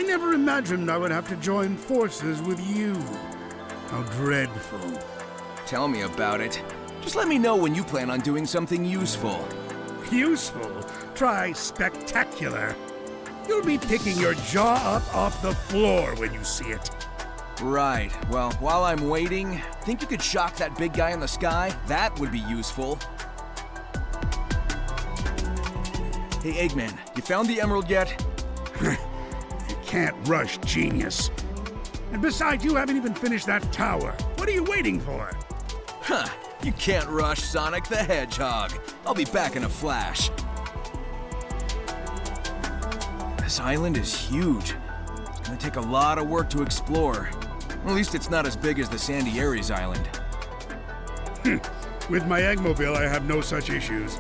I never imagined I would have to join forces with you. How dreadful. Tell me about it. Just let me know when you plan on doing something useful. Useful? Try spectacular. You'll be picking your jaw up off the floor when you see it. Right. Well, while I'm waiting, think you could shock that big guy in the sky? That would be useful. Hey, Eggman, you found the emerald yet? You can't rush genius. And besides, you haven't even finished that tower. What are you waiting for? Huh. You can't rush Sonic the Hedgehog. I'll be back in a flash. This island is huge. It's gonna take a lot of work to explore. At least it's not as big as the Sandy Ares Island. With my Eggmobile, I have no such issues.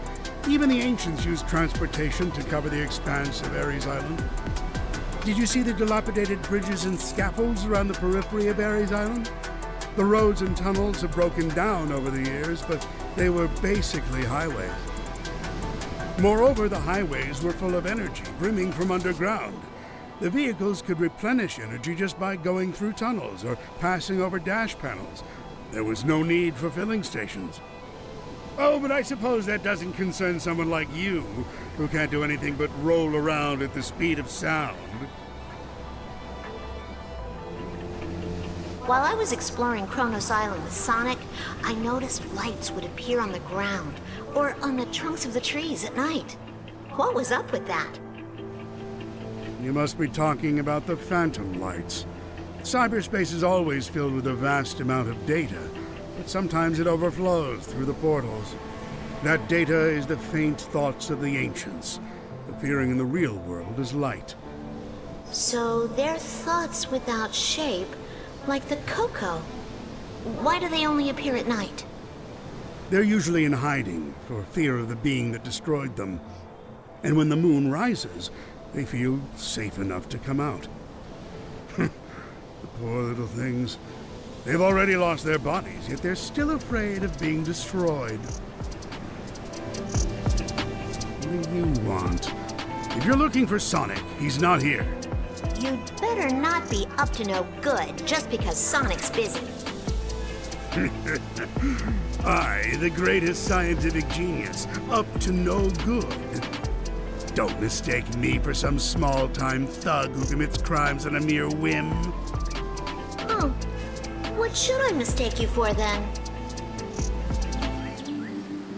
Even the ancients used transportation to cover the expanse of Ares Island. Did you see the dilapidated bridges and scaffolds around the periphery of Ares Island? The roads and tunnels have broken down over the years, but they were basically highways. Moreover, the highways were full of energy, brimming from underground. The vehicles could replenish energy just by going through tunnels or passing over dash panels. There was no need for filling stations. Oh, but I suppose that doesn't concern someone like you, who can't do anything but roll around at the speed of sound. While I was exploring Kronos Island with Sonic, I noticed lights would appear on the ground or on the trunks of the trees at night. What was up with that? You must be talking about the phantom lights. Cyberspace is always filled with a vast amount of data, but sometimes it overflows through the portals. That data is the faint thoughts of the ancients, appearing in the real world as light. So they're thoughts without shape, like the Coco. Why do they only appear at night? They're usually in hiding for fear of the being that destroyed them. And when the moon rises, they feel safe enough to come out. The poor little things. They've already lost their bodies, yet they're still afraid of being destroyed. What do you want? If you're looking for Sonic, he's not here. You'd better not be up to no good just because Sonic's busy. I, the greatest scientific genius, up to no good. Don't mistake me for some small-time thug who commits crimes on a mere whim. Oh, what should I mistake you for then?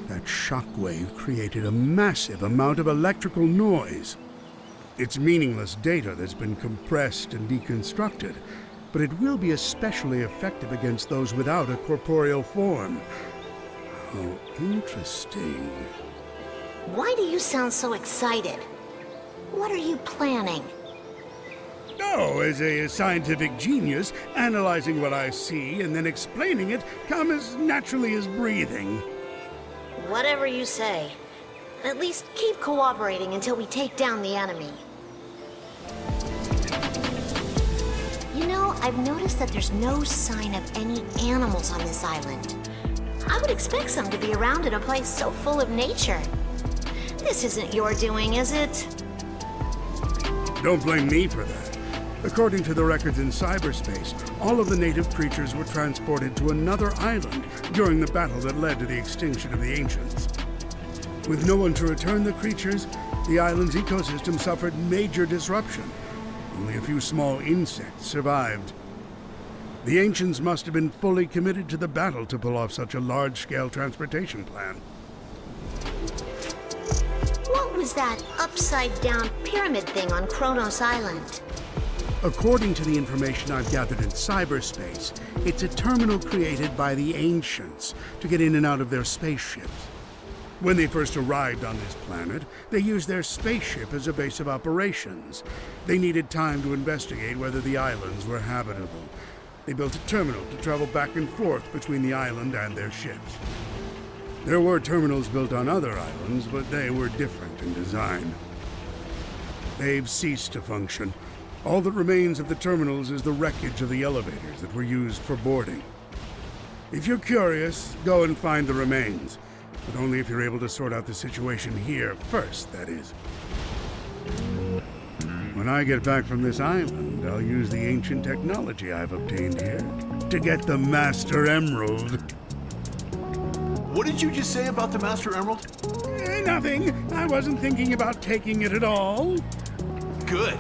That shockwave created a massive amount of electrical noise. It's meaningless data that's been compressed and deconstructed, but it will be especially effective against those without a corporeal form. How interesting. Why do you sound so excited? What are you planning? Oh, as a scientific genius, analyzing what I see and then explaining it come as naturally as breathing. Whatever you say. At least keep cooperating until we take down the enemy. You know, I've noticed that there's no sign of any animals on this island. I would expect some to be around in a place so full of nature. This isn't your doing, is it? Don't blame me for that. According to the records in cyberspace, all of the native creatures were transported to another island during the battle that led to the extinction of the ancients. With no one to return the creatures, the island's ecosystem suffered major disruption. Only a few small insects survived. The ancients must have been fully committed to the battle to pull off such a large-scale transportation plan. What was that upside-down pyramid thing on Kronos Island? According to the information I've gathered in cyberspace, it's a terminal created by the ancients to get in and out of their spaceships. When they first arrived on this planet, they used their spaceship as a base of operations. They needed time to investigate whether the islands were habitable. They built a terminal to travel back and forth between the island and their ships. There were terminals built on other islands, but they were different in design. They've ceased to function. All that remains of the terminals is the wreckage of the elevators that were used for boarding. If you're curious, go and find the remains. But only if you're able to sort out the situation here first, that is. When I get back from this island, I'll use the ancient technology I've obtained here to get the Master Emerald. What did you just say about the Master Emerald? Nothing. I wasn't thinking about taking it at all. Good,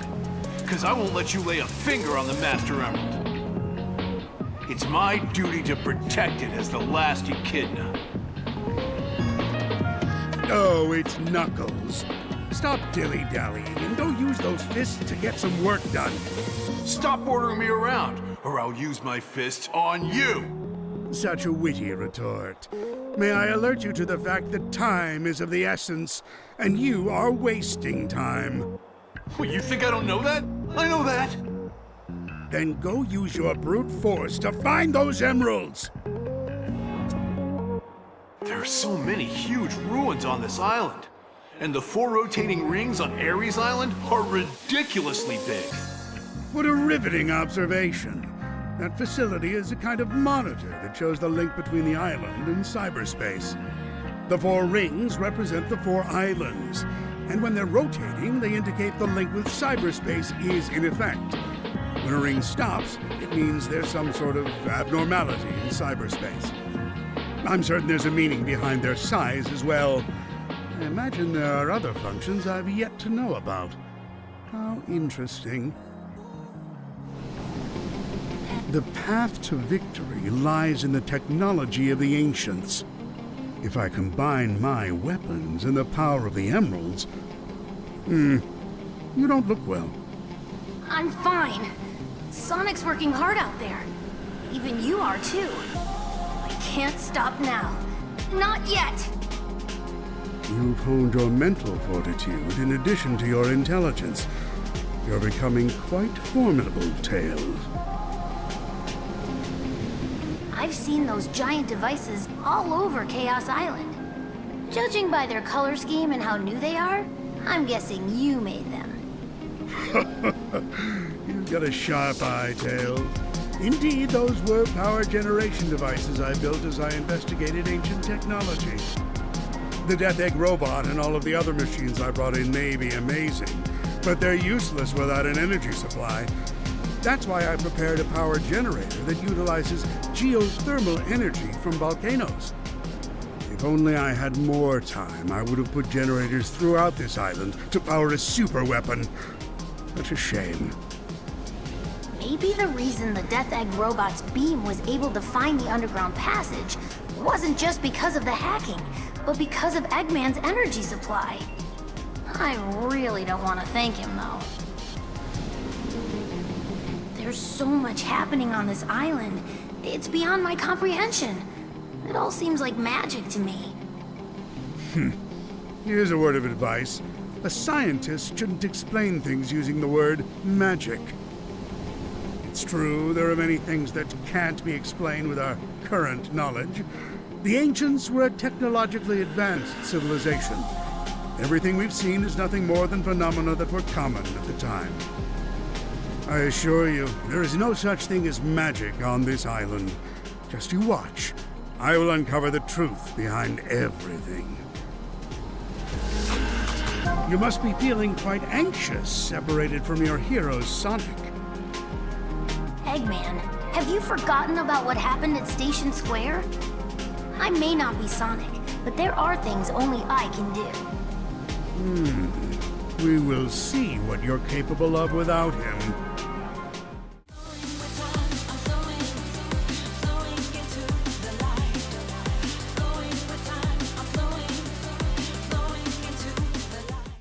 because I won't let you lay a finger on the Master Emerald. It's my duty to protect it as the last Echidna. Oh, it's Knuckles. Stop dilly-dallying and go use those fists to get some work done. Stop ordering me around, or I'll use my fists on you! Such a witty retort. May I alert you to the fact that time is of the essence, and you are wasting time. Well, you think I don't know that? I know that! Then go use your brute force to find those emeralds! There are so many huge ruins on this island. And the 4 rotating rings on Ares Island are ridiculously big. What a riveting observation. That facility is a kind of monitor that shows the link between the island and cyberspace. The 4 rings represent the 4 islands, and when they're rotating, they indicate the link with cyberspace is in effect. When a ring stops, it means there's some sort of abnormality in cyberspace. I'm certain there's a meaning behind their size as well. I imagine there are other functions I've yet to know about. How interesting. The path to victory lies in the technology of the ancients. If I combine my weapons and the power of the emeralds... you don't look well. I'm fine. Sonic's working hard out there. Even you are too. I can't stop now. Not yet! You've honed your mental fortitude in addition to your intelligence. You're becoming quite formidable, Tails. I've seen those giant devices all over Chaos Island. Judging by their color scheme and how new they are, I'm guessing you made them. You've got a sharp eye, Tails. Indeed, those were power generation devices I built as I investigated ancient technology. The Death Egg robot and all of the other machines I brought in may be amazing, but they're useless without an energy supply. That's why I prepared a power generator that utilizes geothermal energy from volcanoes. If only I had more time, I would have put generators throughout this island to power a super weapon. Such a shame. Maybe the reason the Death Egg robot's beam was able to find the underground passage wasn't just because of the hacking, but because of Eggman's energy supply. I really don't want to thank him, though. There's so much happening on this island, it's beyond my comprehension. It all seems like magic to me. Here's a word of advice. A scientist shouldn't explain things using the word magic. It's true, there are many things that can't be explained with our current knowledge. The ancients were a technologically advanced civilization. Everything we've seen is nothing more than phenomena that were common at the time. I assure you, there is no such thing as magic on this island. Just you watch. I will uncover the truth behind everything. You must be feeling quite anxious, separated from your hero, Sonic. Eggman, have you forgotten about what happened at Station Square? I may not be Sonic, but there are things only I can do. We will see what you're capable of without him.